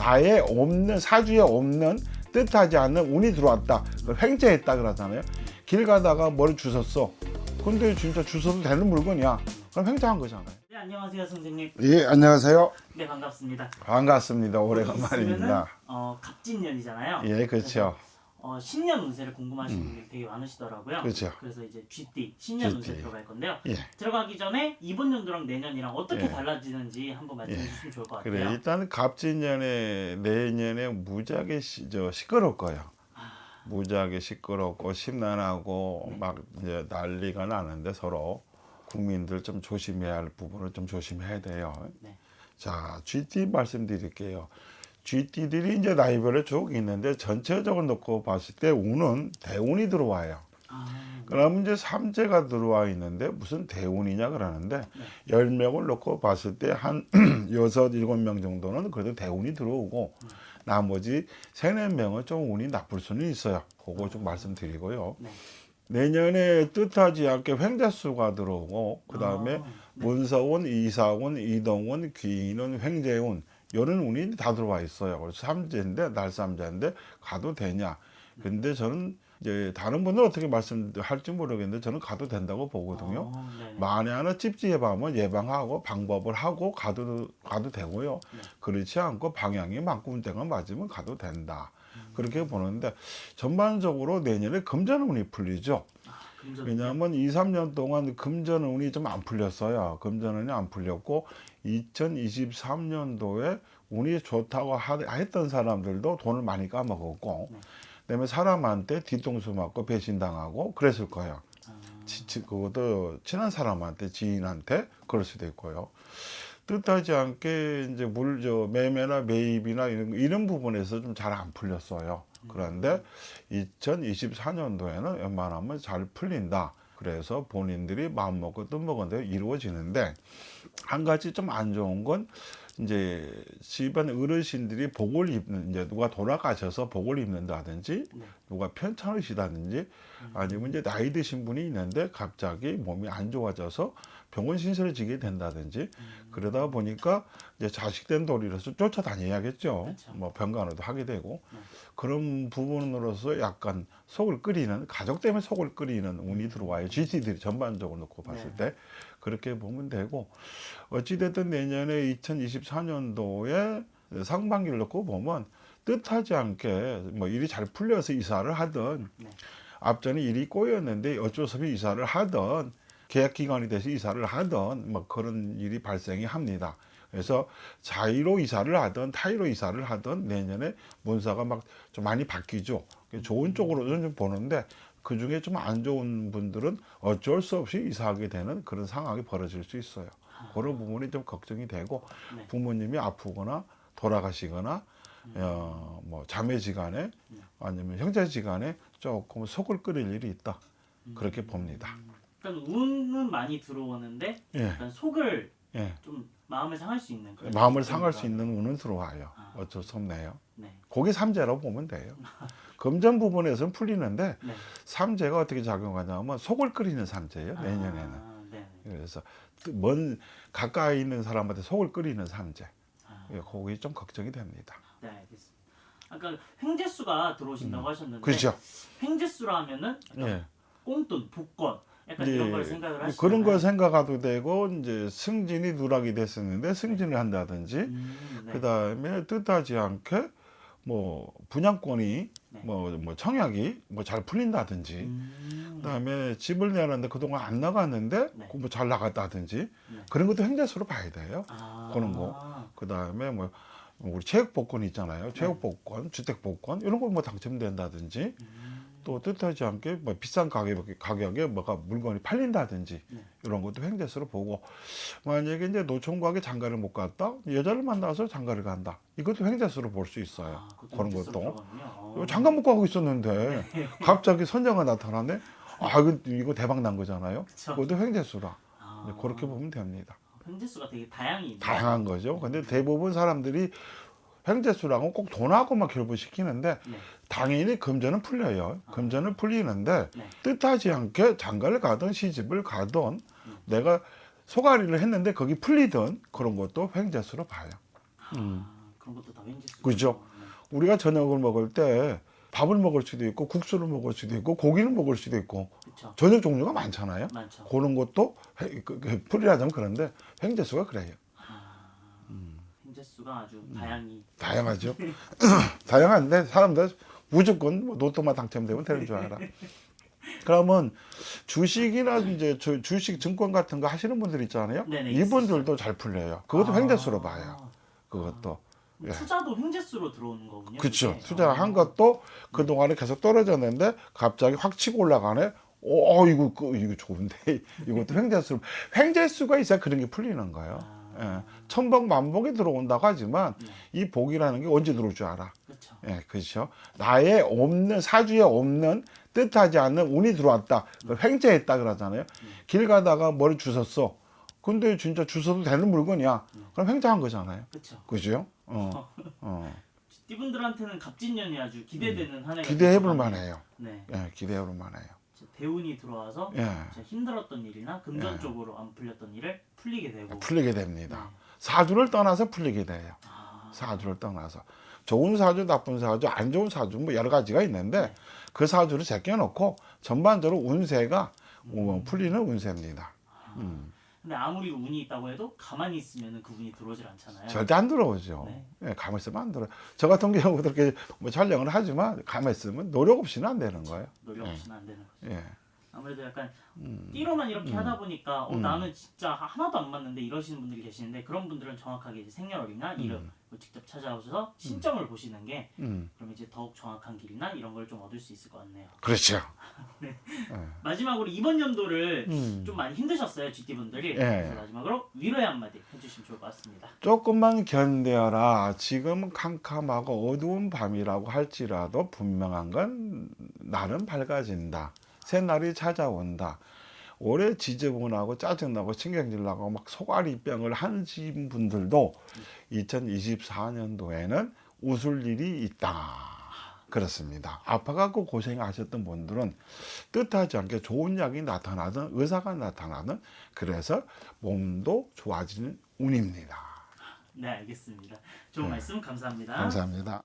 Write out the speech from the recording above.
아예 없는, 사주에 없는, 뜻하지 않는 운이 들어왔다. 횡재했다 그러잖아요. 길 가다가 뭘 주웠어. 근데 진짜 주워도 되는 물건이야. 그럼 횡재한 거잖아요. 네, 안녕하세요 선생님. 예, 안녕하세요. 네, 반갑습니다. 반갑습니다. 오래간만입니다. 갑진년이잖아요. 예, 그렇죠. 신년 운세를 궁금하시는 분들이 되게 많으시더라고요. 그렇죠. 그래서 이제 GT 신년 GT. 운세 들어갈 건데요. 예. 들어가기 전에 이번 연도랑 내년이랑 어떻게 예. 달라지는지 한번 말씀해 주시면 좋을 것 같아요. 그래, 일단 갑진년에 내년에 무지하게 시끄러울 거예요. 무지하게 시끄럽고 심란하고 막 이제 난리가 나는데 서로 국민들 좀 조심해야 할 부분을 좀 조심해야 돼요. 네. 자, GT 말씀드릴게요. GT들이 이제 나이별에 쭉 있는데 전체적으로 놓고 봤을 때 운은 대운이 들어와요. 그러면 이제 삼재가 들어와 있는데 무슨 대운이냐 그러는데 10명을 놓고 봤을 때 한 6, 7명 정도는 그래도 대운이 들어오고 나머지 3, 4명은 좀 운이 나쁠 수는 있어요. 그거 좀 말씀드리고요. 네. 내년에 뜻하지 않게 횡재수가 들어오고 그 다음에 문서운, 이사운, 이동운, 귀인운, 횡재운 이런 운이 다 들어와 있어요. 그래서 삼재인데 날삼재인데 가도 되냐? 근데 저는 이제 다른 분들 어떻게 말씀할지 모르겠는데 저는 가도 된다고 보거든요. 만에 하나 찝찝하면 예방하고 방법을 하고 가도 되고요. 그렇지 않고 방향이 맞고 때가 맞으면 가도 된다. 그렇게 보는데 전반적으로 내년에 금전운이 풀리죠. 왜냐하면 2, 3년 동안 금전운이 좀 안 풀렸어요. 금전운이 안 풀렸고 2023년도에 운이 좋다고 했던 사람들도 돈을 많이 까먹었고 그다음에 사람한테 뒤통수 맞고 배신당하고 그랬을 거예요. 그것도 친한 사람한테, 지인한테 그럴 수도 있고요. 뜻하지 않게 이제 매매나 매입이나 이런 부분에서 좀 잘 안 풀렸어요. 그런데 2024년도에는 웬만하면 잘 풀린다. 그래서 본인들이 마음 먹고 뜻 먹은 대로 이루어지는데 한 가지 좀 안 좋은 건 이제 집안 어르신들이 복을 입는, 이제 누가 돌아가셔서 복을 입는다든지 누가 편찮으시다든지 아니면 이제 나이 드신 분이 있는데 갑자기 몸이 안 좋아져서 병원 신세를 지게 된다든지 그러다 보니까 이제 자식된 도리로서 쫓아다녀야겠죠. 그렇죠. 뭐 병간호도 하게 되고 그런 부분으로서 약간 속을 끓이는, 가족 때문에 속을 끓이는 운이 들어와요. GT들이 전반적으로 놓고 봤을 때 그렇게 보면 되고 어찌됐든 내년에 2024년도에 상반기를 놓고 보면 뜻하지 않게 뭐 일이 잘 풀려서 이사를 하든 앞전에 일이 꼬였는데 어쩔 수 없이 이사를 하든 계약 기간이 돼서 이사를 하든 뭐 그런 일이 발생이 합니다. 그래서 자의로 이사를 하든 타의로 이사를 하든 내년에 문서가 막 좀 많이 바뀌죠. 좋은 쪽으로 좀 보는데 그 중에 좀 안 좋은 분들은 어쩔 수 없이 이사하게 되는 그런 상황이 벌어질 수 있어요. 그런 부분이 좀 걱정이 되고 부모님이 아프거나 돌아가시거나 뭐 자매지간에 아니면 형제지간에 조금 속을 끓일 일이 있다. 그렇게 봅니다. 그러니까 운은 많이 들어오는데 약간 속을 좀 마음을 상할 수 있는 그런 마음을 상할 수 있는 운은 들어와요. 어쩔 수 없네요. 거기 삼재라고 보면 돼요. 금전 부분에서는 풀리는데 삼재가 어떻게 작용하냐면 속을 끓이는 삼재예요. 내년에는. 그래서 가까이 있는 사람한테 속을 끓이는 삼재. 거기 좀 걱정이 됩니다. 네, 알겠습니다. 아까 횡재수가 들어오신다고 하셨는데 그렇죠. 횡재수라 하면은 꽁돈, 복권 약간 이런 걸 생각을 하시나요? 그런 걸 생각해도 되고 이제 승진이 누락이 됐었는데 승진을 한다든지 그다음에 뜻하지 않게 뭐 분양권이 뭐 청약이 뭐 잘 풀린다든지 그다음에 집을 내놨는데 그동안 안 나갔는데 뭐 잘 나갔다든지 그런 것도 횡재수로 봐야 돼요. 그런 거. 그다음에 뭐 우리 체육복권 있잖아요. 체육복권, 주택복권 이런 거 뭐 당첨된다든지 또 뜻하지 않게 뭐 비싼 가격에 뭐가 물건이 팔린다든지 이런 것도 횡재수로 보고 만약에 이제 노총각에 장가를 못 갔다 여자를 만나서 장가를 간다 이것도 횡재수로 볼 수 있어요. 그런 것도 장가 못 가고 있었는데 갑자기 선녀가 나타나네. 이거 대박 난 거잖아요. 그것도 횡재수라. 그렇게 보면 됩니다. 횡재수가 되게 다양한 거죠. 근데 대부분 사람들이 횡재수랑은 꼭 돈하고만 결부시키는데 당연히 금전은 풀려요. 금전은 풀리는데 뜻하지 않게 장가를 가든 시집을 가든 내가 소가리를 했는데 거기 풀리든 그런 것도 횡재수로 봐요. 그런 것도 다 횡재수. 그죠? 우리가 저녁을 먹을 때 밥을 먹을 수도 있고 국수를 먹을 수도 있고 고기를 먹을 수도 있고 그쵸. 저녁 종류가 많잖아요. 많죠. 그런 것도 풀이라자면 그런데 횡재수가 그래요. 횡재수가 아주 다양히. 다양하죠. 다양한데 사람들 무조건 뭐 로또만 당첨되면 되는 줄 알아. 그러면 주식이나 이제 주식 증권 같은 거 하시는 분들 있잖아요. 네네, 이분들도 잘 풀려요. 그것도 횡재수로 봐요. 그것도. 예. 투자도 횡재수로 들어오는 거군요. 그렇죠. 이게. 투자한 것도 그동안에 계속 떨어졌는데 갑자기 확 치고 올라가네. 이거 좋은데 이것도 횡재수. 횡재수가 있어야 그런 게 풀리는 거예요. 예. 천복 만복이 들어온다고 하지만 이 복이라는 게 언제 들어올 줄 알아. 그렇죠. 예, 그렇죠. 나의 없는 사주에 없는 뜻하지 않는 운이 들어왔다. 횡재했다 그러잖아요. 길 가다가 머리 주웠어. 근데 진짜 주워도 되는 물건이야. 그럼 횡재한 거잖아요. 그렇죠. 그죠? 이분들한테는 갑진년이 아주 기대되는 한 해가 기대해볼 만해요. 네. 예, 기대해볼 만해요. 대운이 들어와서 예. 힘들었던 일이나 금전적으로 안 풀렸던 일을 풀리게 되고 풀리게 됩니다. 네. 사주를 떠나서 풀리게 돼요. 사주를 떠나서. 좋은 사주, 나쁜 사주, 안 좋은 사주 뭐 여러 가지가 있는데 그 사주를 제껴놓고 전반적으로 운세가 풀리는 운세입니다. 근데 아무리 운이 있다고 해도 가만히 있으면 그 운이 들어오질 않잖아요. 절대 안 들어오죠. 네. 예, 가만히 있으면 안 들어요. 저 같은 경우도 이렇게 뭐 촬영을 하지만 가만히 있으면 노력 없이는 안 되는 거예요. 노력 없이는 안 되는 거죠. 예. 아무래도 약간 띠로만 이렇게 하다 보니까 나는 진짜 하나도 안 맞는데 이러시는 분들이 계시는데 그런 분들은 정확하게 이제 생년월일이나 이름 직접 찾아오셔서 신점을 보시는 게 그럼 이제 더욱 정확한 길이나 이런 걸 좀 얻을 수 있을 것 같네요. 그렇죠. 네. 마지막으로 이번 연도를 좀 많이 힘드셨어요, GT분들이. 예. 그래서 마지막으로 위로의 한마디 해주시면 좋을 것 같습니다. 조금만 견뎌라. 지금 캄캄하고 어두운 밤이라고 할지라도 분명한 건 날은 밝아진다. 새날이 찾아온다. 올해 지저분하고 짜증나고 신경질 나고 막 소갈이병을 하신 분들도 2024년도에는 웃을 일이 있다. 그렇습니다. 아파갖고 고생하셨던 분들은 뜻하지 않게 좋은 약이 나타나든 의사가 나타나든 그래서 몸도 좋아지는 운입니다. 네, 알겠습니다. 좋은 말씀 감사합니다. 감사합니다.